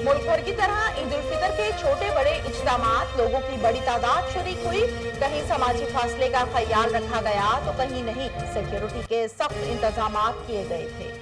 मुल्क भर की तरह ईद उल फितर के छोटे बड़े इज्तिमात, लोगों की बड़ी तादाद शरीक हुई। कहीं समाजी फासले का ख्याल रखा गया तो कहीं नहीं। सिक्योरिटी के सख्त इंतजाम किए गए थे।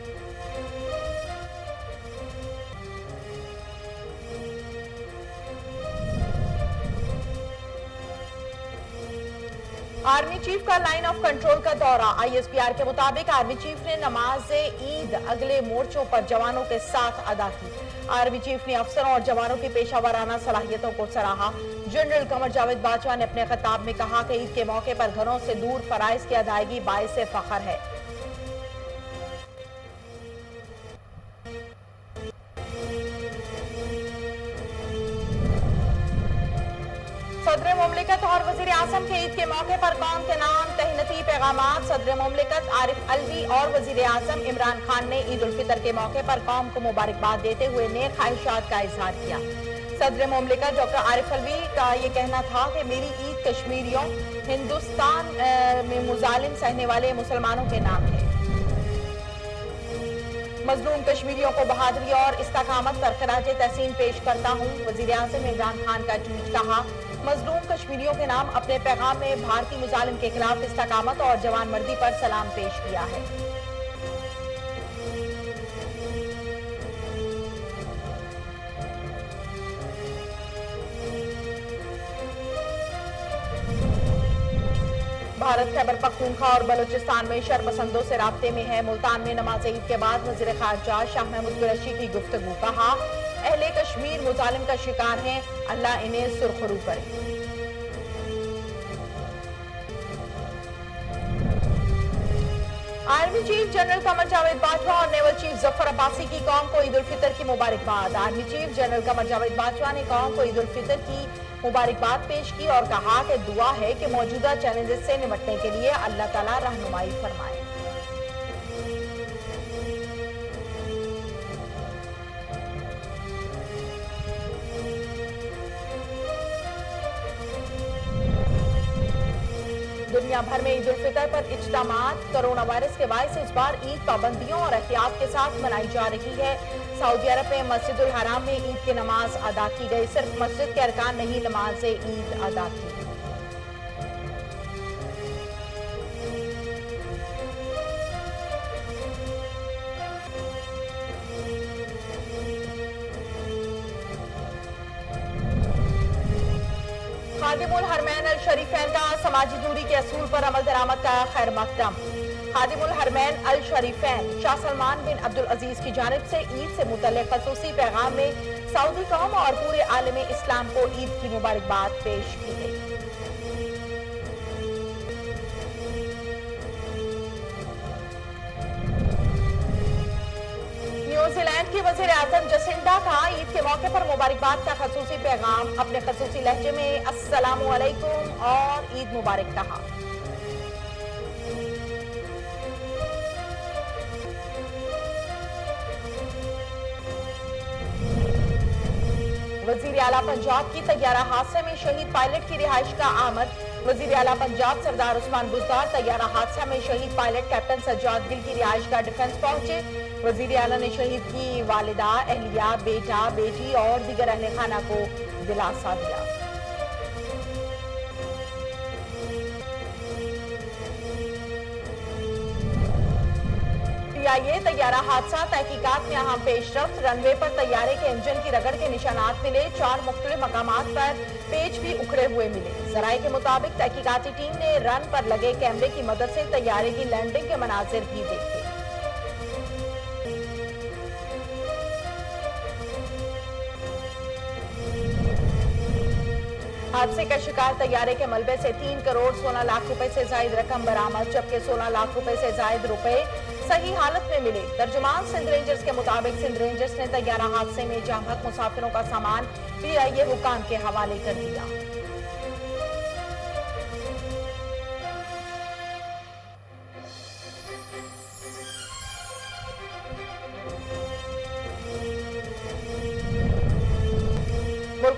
आर्मी चीफ का लाइन ऑफ कंट्रोल का दौरा। आईएसपीआर के मुताबिक आर्मी चीफ ने नमाज ईद अगले मोर्चों पर जवानों के साथ अदा की। आर्मी चीफ ने अफसरों और जवानों की पेशावराना सलाहियतों को सराहा। जनरल कमर जावेद बाजवा ने अपने खिताब में कहा कि ईद के मौके पर घरों से दूर फराइज की अदायगी बाइस फख्र है। सदर मुमलिकत और वजीर आजम के ईद के मौके पर कौम के नाम तहनीती पैगामात। सदर मुमलिकत आरिफ अलवी और वजीर आजम इमरान खान ने ईद उल फितर के मौके पर कौम को मुबारकबाद देते हुए नेक ख्वाहिशात का इजहार किया। सदर मुमलिकत डॉक्टर आरिफ अलवी का ये कहना था कि मेरी ईद कश्मीरियों, हिंदुस्तान में मुजालिम सहने वाले मुसलमानों के नाम है। मजलूम कश्मीरियों को बहादुरी और इस्तकामत पर खराज तहसीन पेश करता हूँ। वजीर आजम इमरान खान का ट्वीट। कहा, मजलूम कश्मीरियों के नाम अपने पैगाम में भारतीय मुजालिम के खिलाफ इस्तकामत और जवान मर्दी पर सलाम पेश किया है। भारत खैबर पख्तूनख्वा और बलूचिस्तान में शरपसंदों से राब्ते में है। मुल्तान में नमाज ईद के बाद वजीर खारजा शाह महमूद कुरैशी की गुफ्तगू। कहा, अहले कश्मीर मुजालिम का शिकार हैं, अल्लाह इन्हें सुरखरू करे। Army chief general Qamar Javed Bajwa और नेवल चीफ जफर अब्बासी की कौम को ईद उल फितर की मुबारकबाद। Army chief general Qamar Javed Bajwa ने कौम को ईद उल फितर की मुबारकबाद पेश की और कहा कि दुआ है कि मौजूदा चैलेंजेस से निपटने के लिए अल्लाह ताला रहनुमाई फरमाए। दुनिया भर में ईद उल फितर पर इज्तिमात। कोरोना वायरस के बायस इस बार ईद पाबंदियों और एहतियात के साथ मनाई जा रही है। सऊदी अरब में मस्जिदुल हराम में ईद की नमाज अदा की गई। सिर्फ मस्जिद के अरकान नहीं नमाज ईद अदा की। खादिमुल हरमैन अल शरीफैन का समाजी दूरी के असूल पर अमल दरामद का खैर मकदम। खादिमुल हरमैन अल शरीफैन शाह सलमान बिन अब्दुल अजीज की जानिब से ईद से मुतल्लिक खसूसी पैगाम में सऊदी कौम और पूरे आलम इस्लाम को ईद की मुबारकबाद पेश की गई। न्यूजीलैंड की वजीर आजम जसिंडा का ईद के मौके पर मुबारकबाद का खसूसी पैगाम। अपने खसूसी लहजे में अस्सलामु अलैकुम और ईद मुबारक कहा। वजीर आला पंजाब की तैयारा हादसे में शहीद पायलट की रिहाइश का आमद। वजीर आला पंजाब सरदार उस्मान बुज़दार तैयारा हादसा में शहीद पायलट कैप्टन सज्जाद गिल की रिहाइश का डिफेंस पहुंचे। वजीर आला ने शहीद की वालिदा, अहलिया, बेटा, बेटी और दीगर अहले खाना को दिलासा दिया। पीआईए तैयारा हादसा तहकीकात में अहम पेशरफ्त। रनवे पर तैयारे के इंजन की रगड़ के निशानात मिले। 4 मुख्तलिफ मकामात पर पेच भी उखड़े हुए मिले। जराये के मुताबिक तहकीकाती टीम ने रन पर लगे कैमरे की मदद से तैयारे की लैंडिंग के मनाजिर भी देखे। हादसे का शिकार तैयारे के मलबे से 3 करोड़ 16 लाख रुपए से जायद रकम बरामद, जबकि 16 लाख रुपए से जायद रुपए सही हालत में मिले। तर्जुमान सिंध रेंजर्स के मुताबिक सिंध रेंजर्स ने तैयारा हादसे में जहां हक मुसाफिरों का सामान पीआईए हुकाम के हवाले कर दिया।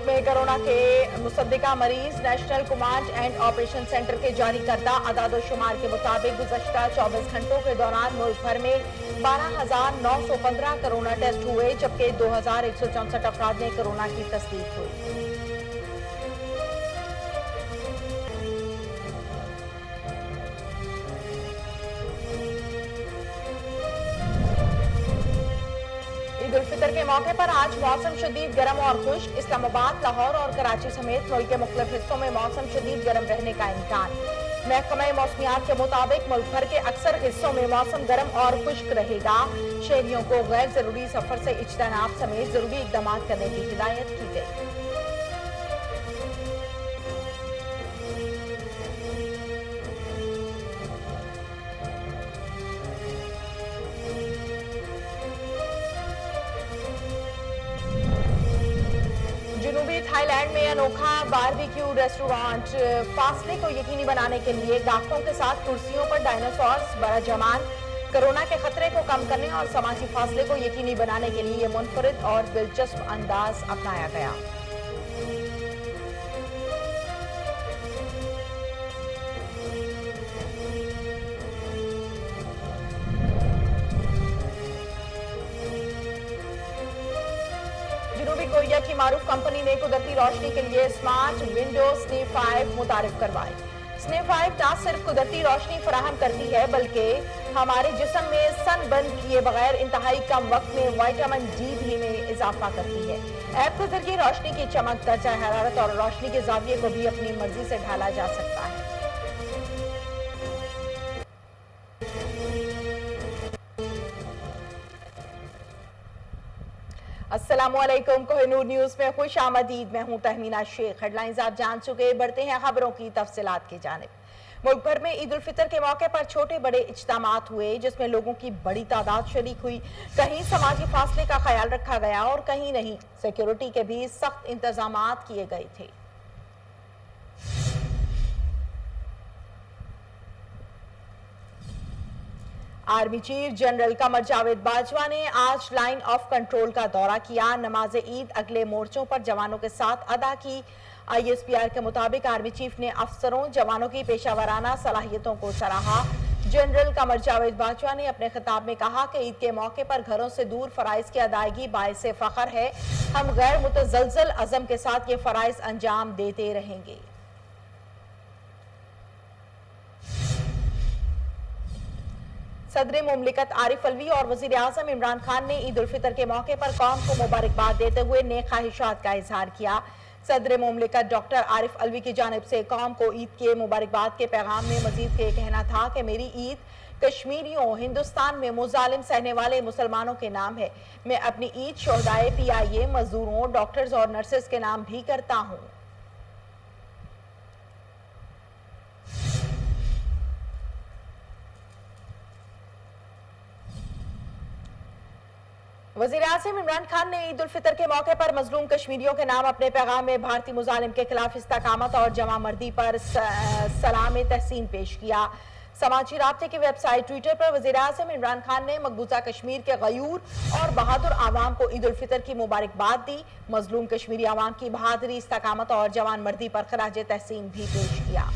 मुल्क में कोरोना के मुसद्दिका मरीज national command and operation centre के जारी करदा अदाद-ओ-शुमार के मुताबिक गुज़श्ता 24 घंटों के दौरान मुल्क भर में 12,915 कोरोना टेस्ट हुए, जबकि 2,164 अफराद ने कोरोना की तस्दीक हुई। ईद उल फितर के मौके पर आज मौसम शदीद गर्म और खुश्क। इस्लामाबाद, लाहौर और कराची समेत मुल्क के मुख्तलिफ हिस्सों में मौसम शदीद गर्म रहने का इम्कान। महकमा मौसमियात के मुताबिक मुल्क भर के अक्सर हिस्सों में मौसम गर्म और खुश्क रहेगा। शहरियों को गैर जरूरी सफर से इज्तनाब समेत जरूरी इकदाम करने की हिदायत की गई। जनूबी थाईलैंड में अनोखा बारबेक्यू रेस्टोरेंट फासले को यकीनी बनाने के लिए गाहकों के साथ कुर्सियों पर डायनासोर्स बराजमान। कोरोना के खतरे को कम करने और समाजी फासले को यकीनी बनाने के लिए मुनफरिद और दिलचस्प अंदाज अपनाया गया। जनूबी कोरिया की मारूफ कंपनी ने कुदरती रोशनी के लिए स्मार्ट विंडो स्नेप 5 मुतारिफ करवाई। स्नेप 5 न सिर्फ कुदरती रोशनी फराहम करती है, बल्कि हमारे जिस्म में सन बर्न किए बगैर इंतहाई कम वक्त में विटामिन डी भी में इजाफा करती है। ऐप के जरिए रोशनी की चमक, दर्जा हरारत और रोशनी के जाविये को भी अपनी मर्जी से ढाला जा सकता है। अस्सलामुअलैकुम, कोहिनूर न्यूज में खुश आमदीद। मैं हूं तहमीना शेख। हेडलाइंस आप जान चुके, बढ़ते हैं खबरों की तफसीलात की जानिब। मुल्क भर में ईद उल फितर के मौके पर छोटे बड़े इज्तिमात हुए, जिसमें लोगों की बड़ी तादाद शरीक हुई। कहीं समाजी फासले का ख्याल रखा गया और कहीं नहीं। सिक्योरिटी के भी सख्त इंतजामात किए गए थे। Army chief general Qamar Javed Bajwa ने आज लाइन ऑफ कंट्रोल का दौरा किया। नमाज ईद अगले मोर्चों पर जवानों के साथ अदा की। ISPR के मुताबिक आर्मी चीफ ने अफसरों जवानों की पेशावराना सलाहियतों को सराहा। जनरल कमर जावेद बाजवा ने अपने खिताब में कहा कि ईद के मौके पर घरों से दूर फराइज की अदायगी बाइसे फख्र है। हम गैर मुतज़लज़ल अज़म के साथ ये फराइज अंजाम देते रहेंगे। सदर मुमलिकत आरिफ अलवी और वजीर आजम इमरान खान ने ईद उल फितर के मौके पर कौम को मुबारकबाद देते हुए नेक ख्वाहिशात का इजहार किया। सदर मुमलिकत डॉक्टर आरिफ अलवी की जानिब से कौम को ईद के मुबारकबाद के पैगाम में मजीद ये कहना था कि मेरी ईद कश्मीरियों, हिंदुस्तान में मुजालिम सहने वाले मुसलमानों के नाम है। मैं अपनी ईद शोहदाए PIA, मजदूरों, डॉक्टर्स और नर्सेज के नाम भी करता हूँ। वज़ीर आज़म इमरान खान ने ईद उल फितर के मौके पर मजलूम कश्मीरियों के नाम अपने पैगाम में भारतीय मुजालिम के खिलाफ इस्तकामत और जमा मर्दी पर सलाम तहसीन पेश किया। समाजी राब्ते की वेबसाइट ट्विटर पर वज़ीर आज़म इमरान खान ने मकबूजा कश्मीर के गयूर और बहादुर आवाम को ईद उल फितर की मुबारकबाद दी। मजलूम कश्मीरी आवाम की बहादुरी, इस्तकामत और जवान मर्दी पर खराज तहसीन भी पेश किया।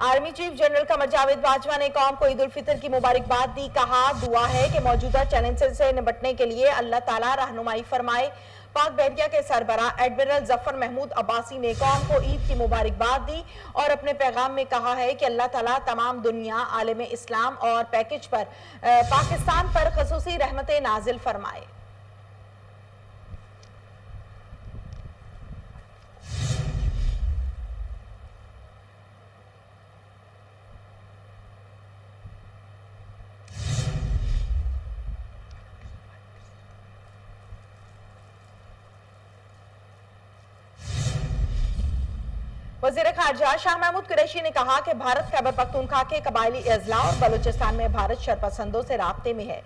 Army chief general Qamar Javed Bajwa ने कौम को ईद उल फितर की मुबारकबाद दी। कहा, दुआ है कि मौजूदा चैलेंज से निपटने के लिए अल्लाह ताला रहनुमाई फरमाए। पाक बहरिया के सरबरा एडमिरल जफर महमूद अब्बासी ने कौम को ईद की मुबारकबाद दी और अपने पैगाम में कहा है कि अल्लाह ताला तमाम दुनिया, आलम इस्लाम और पैकेज पर पाकिस्तान पर खसूसी रहमतें नाजिल फरमाए। वज़ीर ख़ारजा शाह महमूद कुरैशी ने कहा कि भारत खैबर पख्तूनख्वा के कबायली अजला और बलूचिस्तान में भारत शरपसंदों से राब्ते में है।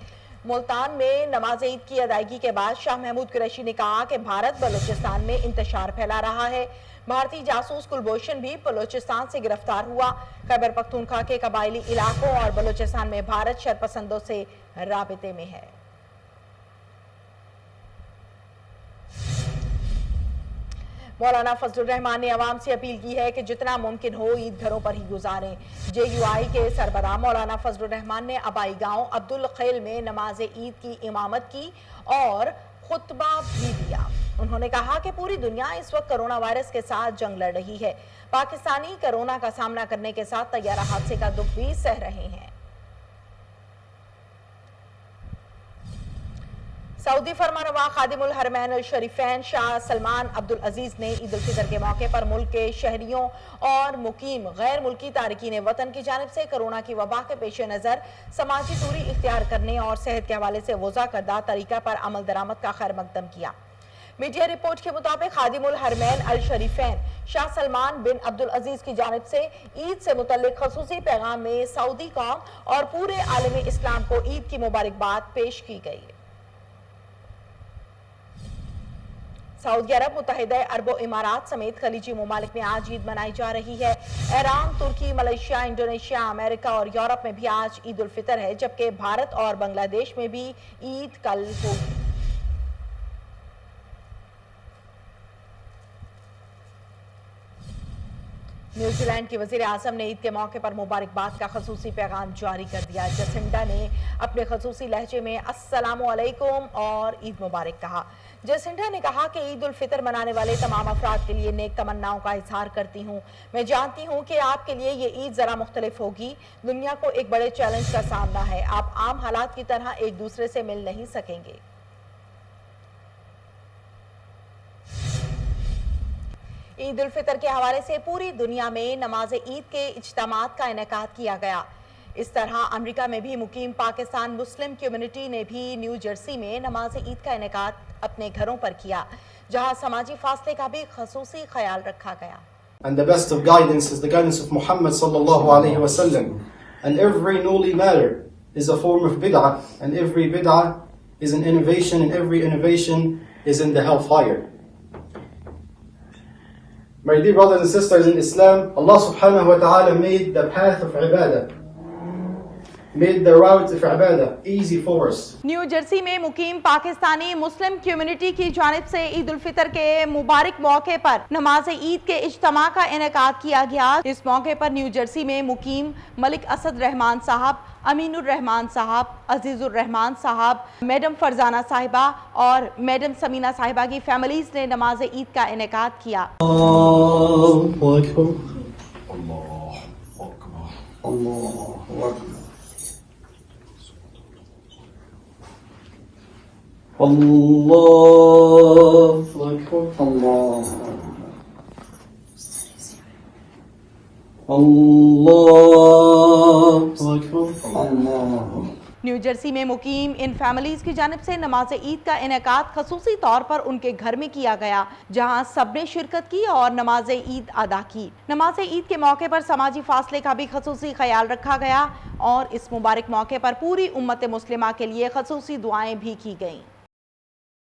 मुल्तान में नमाज ईद की अदायगी के बाद शाह महमूद कुरैशी ने कहा कि भारत बलूचिस्तान में इंतशार फैला रहा है। भारतीय जासूस कुलभूषण भी बलूचिस्तान से गिरफ्तार हुआ। खैबर पख्तूनख्वा के कबायली इलाकों और बलूचिस्तान में भारत शरपसंदों से राबिते में है। मौलाना फजलुर रहमान ने अवाम से अपील की है कि जितना मुमकिन हो ईद घरों पर ही गुजारें। JUI के सरबराह मौलाना फजलुर रहमान ने अबाई गांव अब्दुल खैल में नमाज ईद की इमामत की और खुतबा भी दिया। उन्होंने कहा कि पूरी दुनिया इस वक्त कोरोना वायरस के साथ जंग लड़ रही है। पाकिस्तानी कोरोना का सामना करने के साथ तैयारा हादसे का दुख भी सह रहे हैं। सऊदी फरमानवा खादिमुल हरमैन अल शरीफैन शाह सलमान अब्दुल अजीज ने ईद उल फितर के मौके पर मुल्क के शहरियों और मुकीम गैर मुल्की तारिकीन वतन की जानिब से कोरोना की वबा के पेश नज़र समाजी दूरी इख्तियार करने और सेहत के हवाले से वज़ा करदा तरीका पर अमल दरामद का खैर मकदम किया। मीडिया रिपोर्ट के मुताबिक खादिमुल हरमैन अल शरीफैन शाह सलमान बिन अब्दुल अजीज की जानिब से ईद से मुतल्लिक खसूसी पैगाम में सऊदी कौम और पूरे आलमी इस्लाम को ईद की मुबारकबाद पेश की गई। सऊदी अरब, मुत्तहिदा अरब इमारात समेत खलीजी ममालिक में आज ईद मनाई जा रही है। ईरान, तुर्की, मलेशिया, इंडोनेशिया, अमेरिका और यूरोप में भी आज ईद उल फितर है, जबकि भारत और बांग्लादेश में भी ईद कल होगी। न्यूजीलैंड की वजीर आजम ने ईद के मौके पर मुबारकबाद का खसूसी पैगाम जारी कर दिया। जसिंडा ने अपने खसूसी लहजे में अस्सलामु अलैकुम और ईद मुबारक कहा। जसिंडा ने कहा कि ईद उल फितर मनाने वाले तमाम अफराद के लिए नेक तमन्नाओं का इजहार करती हूँ। मैं जानती हूँ कि आपके लिए ये ईद जरा मुख्तलिफ होगी। दुनिया को एक बड़े चैलेंज का सामना है। आप आम हालात की तरह एक दूसरे से मिल नहीं सकेंगे। ईद उल फितर के हवाले से पूरी दुनिया में नमाज ईद के इज्तिमात का इनेकाद किया गया। इस तरह अमेरिका में भी मुकीम पाकिस्तान मुस्लिम कम्युनिटी ने भी न्यू जर्सी में नमाज ईद का इनेकाद अपने घरों पर किया, जहां समाजी फासले का भी खसूसी ख्याल रखा गया। And the best of guidance is the guidance of Muhammad sallallahu alaihi wasallam. And every newly matter is a form of bid'ah, and every bid'ah is an innovation, and every innovation is in the hellfire. My dear brothers and sisters in Islam, Allah subhanahu wa ta'ala made the path of ibadah, made the route of ibadah easy for us. New Jersey में मुकीम Pakistani Muslim community की जानिब से ईद उल फितर के मुबारक मौके पर नमाज ईद के इज्तिमा का इनेकाद किया गया। इस मौके पर न्यू जर्सी में मुकीम मलिक असद रहमान साहब, अमीनुर रहमान साहब, अजीजुर रहमान साहब, मैडम फरजाना साहिबा और मैडम समीना साहिबा की फैमिलीज ने नमाज ईद का इनेकाद किया। न्यू जर्सी में मुकीम इन फैमिलीज की जानिब से नमाज ईद का इनेकाद खसूसी तौर पर उनके घर में किया गया, जहां सबने शिरकत की और नमाज ईद अदा की। नमाज ईद के मौके पर समाजी फासले का भी खसूसी ख्याल रखा गया और इस मुबारक मौके पर पूरी उम्मत मुस्लिमा के लिए खसूसी दुआएं भी की गईं।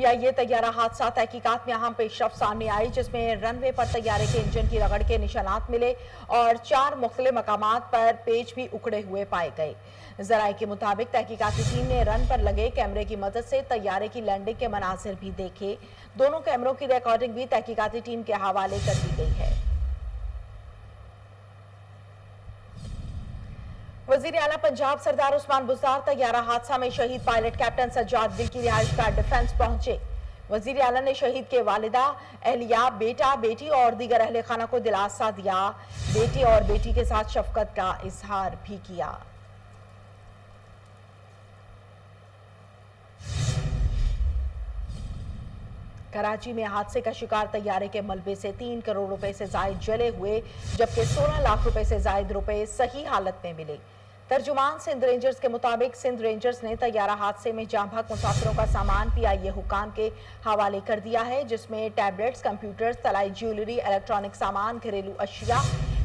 ये तैयारा हादसा तहकीकात में अहम पेशरफ सामने आई, जिसमें रनवे पर तैयारे के इंजन की रगड़ के निशानात मिले और 4 मुख्तलिफ मकामात पर पेच भी उखड़े हुए पाए गए। जराये के मुताबिक तहकीकाती टीम ने रन पर लगे कैमरे की मदद से तैयारे की लैंडिंग के मनाजिर भी देखे। दोनों कैमरों की रिकॉर्डिंग भी तहकीकाती टीम के हवाले कर दी गई है। वजीर आला पंजाब सरदार उस्मान बुज़दार तैयारा हादसा में शहीद पायलट कैप्टन सज्जाद दिल की रिहाइश का डिफेंस पहुंचे। वजीर आला ने शहीद के वालिदा, अहलिया, बेटा, बेटी और दीगर अहले खाना को दिलासा दिया। बेटी और बेटी के साथ शफकत का इजहार भी किया। कराची में हादसे का शिकार तैयारे के मलबे से 3 करोड़ रुपए से जायद जले हुए, जबकि 16 लाख रुपए से जायद रुपए सही हालत में मिले। तर्जुमान सिंध रेंजर्स के मुताबिक सिंध रेंजर्स ने तैयारा हादसे में जाँ बहक मुसाफिरों का सामान PIA हुकाम के हवाले कर दिया है, जिसमें टैबलेट्स, कंप्यूटर्स, तलाई ज्वेलरी, इलेक्ट्रॉनिक सामान, घरेलू अशिया,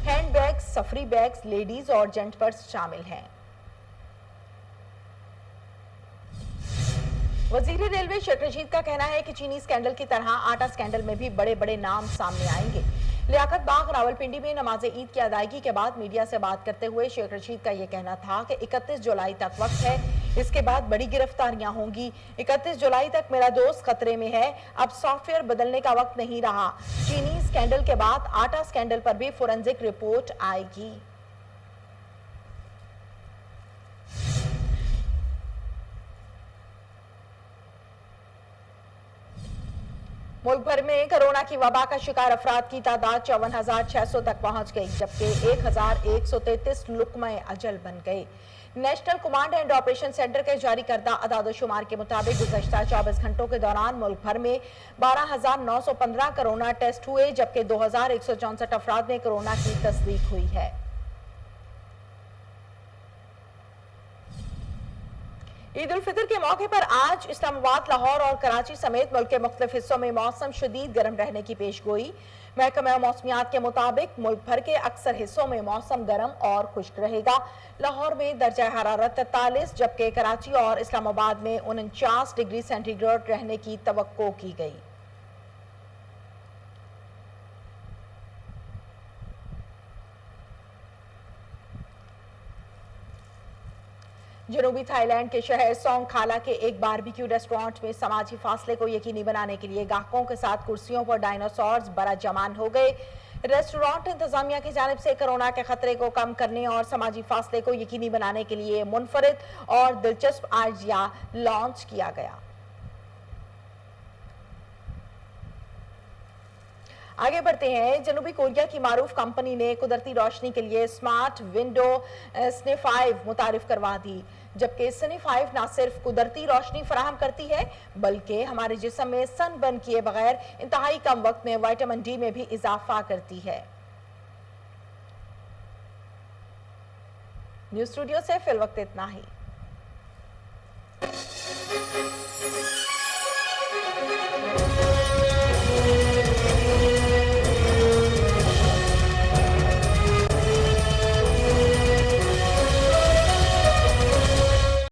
हैंड बैग्स, सफरी बैग्स, लेडीज और जेंट पर्स शामिल हैं। वजीर रेलवे शेख रशीद का कहना है कि चीनी स्कैंडल की तरह आटा स्कैंडल में भी बड़े बड़े नाम सामने आएंगे। लियाकत बाग रावलपिंडी में नमाज ईद की अदायगी के बाद मीडिया से बात करते हुए शेख रशीद का यह कहना था कि 31 जुलाई तक वक्त है, इसके बाद बड़ी गिरफ्तारियां होंगी। 31 जुलाई तक मेरा दोस्त खतरे में है, अब सॉफ्टवेयर बदलने का वक्त नहीं रहा। चीनी स्कैंडल के बाद आटा स्कैंडल पर भी फोरेंसिक रिपोर्ट आएगी। मुल्क भर में कोरोना की वबा का शिकार अफराद की तादाद 54,600 तक पहुंच गई, जबकि 1,133 लुकमे अजल बन गए। National command and operation centre के जारी करदा अदाद-ओ-शुमार के मुताबिक गुज़श्ता 24 घंटों के दौरान मुल्क भर में 12,915 कोरोना टेस्ट हुए, जबकि 2,164 अफराद में कोरोना की तस्दीक हुई है। ईद उल फितर के मौके पर आज इस्लामाबाद, लाहौर और कराची समेत मुल्क के मुख्तलिफ हिस्सों में मौसम शदीद गर्म रहने की पेशगोई। महकमा मौसमियात के मुताबिक मुल्क भर के अक्सर हिस्सों में मौसम गर्म और खुश्क रहेगा। लाहौर में दर्जा हरारत 43, जबकि कराची और इस्लामाबाद में 49 डिग्री सेंटीग्रेड रहने की तवक्को की गई। जनूबी थाईलैंड के शहर सोंगखाला के एक बारबेक्यू रेस्टोरेंट में समाजी फासले को यकीनी बनाने के लिए गाहकों के साथ कुर्सियों पर डायनासोर्स बड़ा जमान हो गए। रेस्टोरेंट इंतजामिया की जानिब से कोरोना के खतरे को कम करने और समाजी फासले को यकीनी बनाने के लिए मुनफरिद और दिलचस्प आइडिया लॉन्च किया गया। आगे बढ़ते हैं। जनूबी कोरिया की मारूफ कंपनी ने कुदरती रोशनी के लिए स्मार्ट विंडो सनी 5 मुतारिफ करवा दी, जबकि सनी 5 न सिर्फ कुदरती रोशनी फराहम करती है, बल्कि हमारे जिस्म में सन बर्न किए बगैर इंतहाई कम वक्त में विटामिन डी में भी इजाफा करती है। न्यूज़ स्टूडियो से फिल वक्त इतना ही।